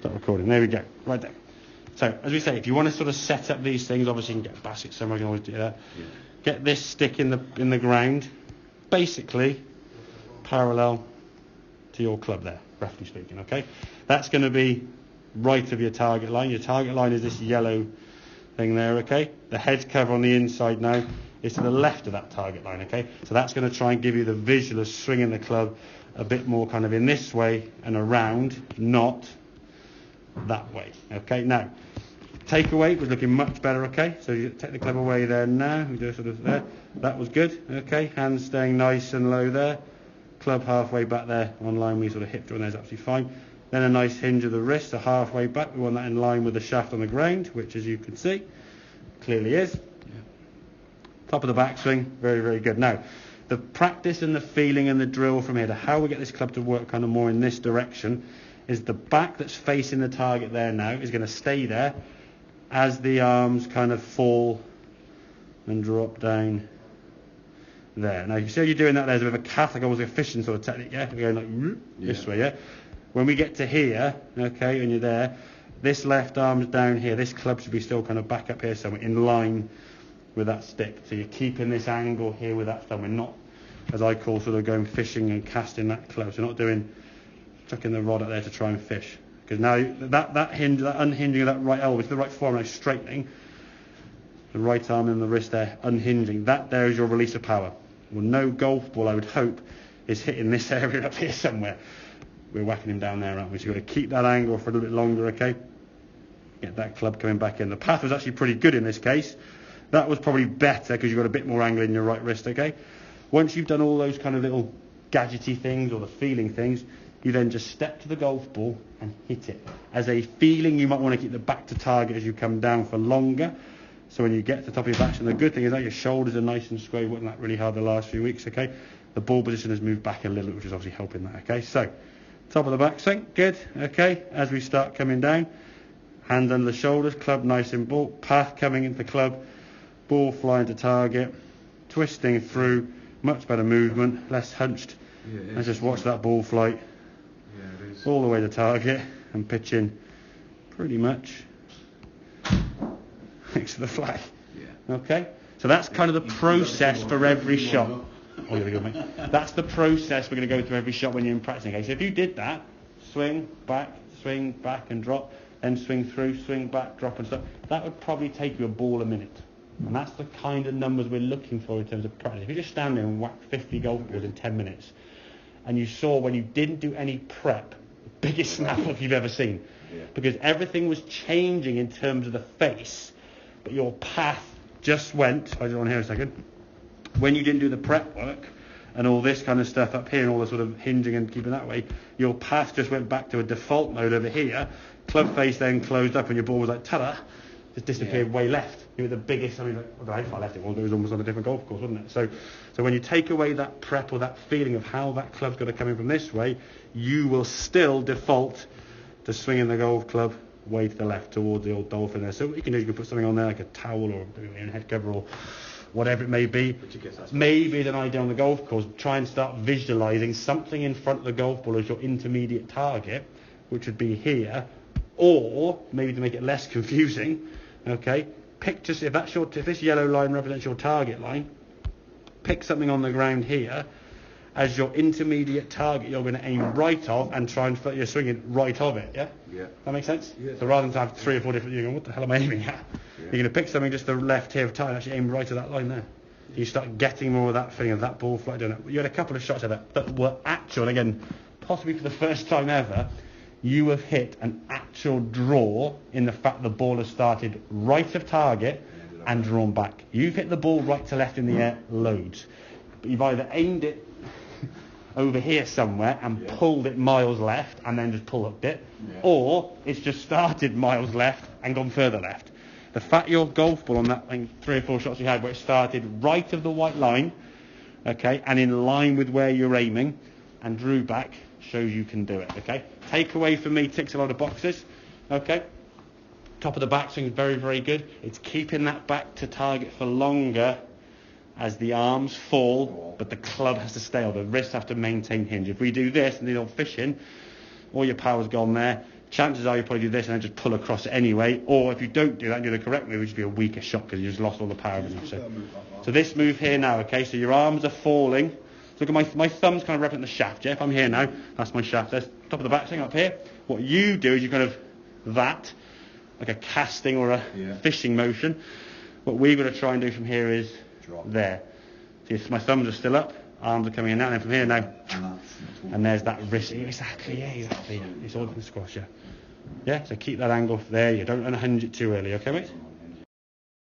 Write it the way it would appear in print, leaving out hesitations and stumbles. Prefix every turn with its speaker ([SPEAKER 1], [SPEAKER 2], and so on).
[SPEAKER 1] Start recording. There we go. Right there. So, as we say, if you want to sort of set up these things, obviously you can get a basket somewhere. You can always do that. Yeah. Get this stick in the ground, basically parallel to your club there, roughly speaking. Okay, that's going to be right of your target line. Your target line is this yellow thing there. Okay, the head cover on the inside now is to the left of that target line. Okay, so that's going to try and give you the visual of swinging the club a bit more kind of in this way and around, not that way. Okay, now takeaway was looking much better. Okay, so you take the club away there now. We do sort of there. That was good. Okay, hands staying nice and low there. Club halfway back there on line. We sort of hip joint there is absolutely fine. Then a nice hinge of the wrist, so halfway back. We want that in line with the shaft on the ground, which, as you can see, clearly is. Yeah. Top of the backswing, very, very good. Now, the practice and the feeling and the drill from here to how we get this club to work kind of more in this direction is the back that's facing the target there now is going to stay there as the arms kind of fall and drop down there. Now, you see how you're doing that there's a bit of a calf, like almost a fishing sort of technique, yeah? We're going like this way, yeah? When we get to here, okay, when you're there, this left arm's down here. This club should be still kind of back up here somewhere in line with that stick. So you're keeping this angle here with that thumb. We're not, as I call, sort of going fishing and casting that club. So we're not doing, chucking the rod up there to try and fish. Because now that hinge, that unhinging of that right elbow, it's the right forearm now straightening. The right arm and the wrist there, unhinging. That there is your release of power. Well, no golf ball, I would hope, is hitting this area up here somewhere. We're whacking him down there, aren't we? So you've got to keep that angle for a little bit longer, okay? Get that club coming back in. The path was actually pretty good in this case. That was probably better because you've got a bit more angle in your right wrist, okay? Once you've done all those kind of little gadgety things or the feeling things, you then just step to the golf ball and hit it. As a feeling, you might want to keep the back to target as you come down for longer. So when you get to the top of your back, and the good thing is that your shoulders are nice and square. Wasn't that really hard the last few weeks, okay? The ball position has moved back a little, which is obviously helping that, okay? So, top of the back swing, good, okay? As we start coming down, hand under the shoulders, club nice and ball, path coming into the club, ball flying to target, twisting through, much better movement, less hunched. Yeah, and just watch that ball flight all the way to target and pitching pretty much next to the flag. Yeah. Okay? So that's kind of the process for every shot. Oh, you're good, mate. That's the process we're going to go through every shot when you're in practicing. Okay? So if you did that, swing back and drop, then swing through, swing back, drop and stuff, that would probably take you a ball a minute. And that's the kind of numbers we're looking for in terms of practice. If you just stand there and whack 50 golf balls in 10 minutes, and you saw when you didn't do any prep, the biggest snap-off you've ever seen. Yeah. Because everything was changing in terms of the face, but your path just went, I don't want to hear a second, when you didn't do the prep work and all this kind of stuff up here and all the sort of hinging and keeping that way, your path just went back to a default mode over here. Club face then closed up and your ball was like, ta-da, just disappeared way left. You were the biggest, I mean, like, I don't know how far left it was almost on a different golf course, wasn't it? So when you take away that prep or that feeling of how that club's got to come in from this way, you will still default to swinging the golf club way to the left towards the old dolphin there. So what you can do, you can put something on there like a towel or a head cover or whatever it may be. Maybe an idea on the golf course, try and start visualising something in front of the golf ball as your intermediate target, which would be here, or maybe to make it less confusing, okay, pick just, if this yellow line represents your target line, pick something on the ground here as your intermediate target you're going to aim right of and try and you're swinging right of it, yeah? Yeah. That makes sense? Yeah. So rather than have 3 or 4 different, you're going, what the hell am I aiming at? Yeah. You're going to pick something just the left here of target and actually aim right at that line there. Yeah. You start getting more of that feeling of that ball flight doing it. You had a couple of shots of that were actual, and again, possibly for the first time ever, you have hit an actual draw in the fact the ball has started right of target and drawn back. You've hit the ball right to left in the air loads. But you've either aimed it over here somewhere and pulled it miles left and then just pull up it, or it's just started miles left and gone further left. The fact your golf ball on that 3 or 4 shots you had where it started right of the white line, okay, and in line with where you're aiming and drew back, shows you can do it, okay? Takeaway for me, ticks a lot of boxes, okay? Top of the backswing is very, very good. It's keeping that back to target for longer as the arms fall, but the club has to stay, or the wrists have to maintain hinge. If we do this and the old fishing, all your power's gone there. chances are you probably do this and then just pull across it anyway. Or if you don't do that and do the correct move, it would be a weaker shot because you just lost all the power of it. So this move here now, okay, so your arms are falling. Look at my thumb's kind of representing the shaft, yeah? If I'm here now, that's my shaft. There's top of the back thing up here. What you do is you kind of that, like a casting or a fishing motion. What we're going to try and do from here is drop there. See, my thumbs are still up, arms are coming in now, and then from here now, and there's that wrist. Exactly, yeah, exactly. It's all in the squash, yeah. Yeah, so keep that angle there. You don't unhinge it too early, okay, mate?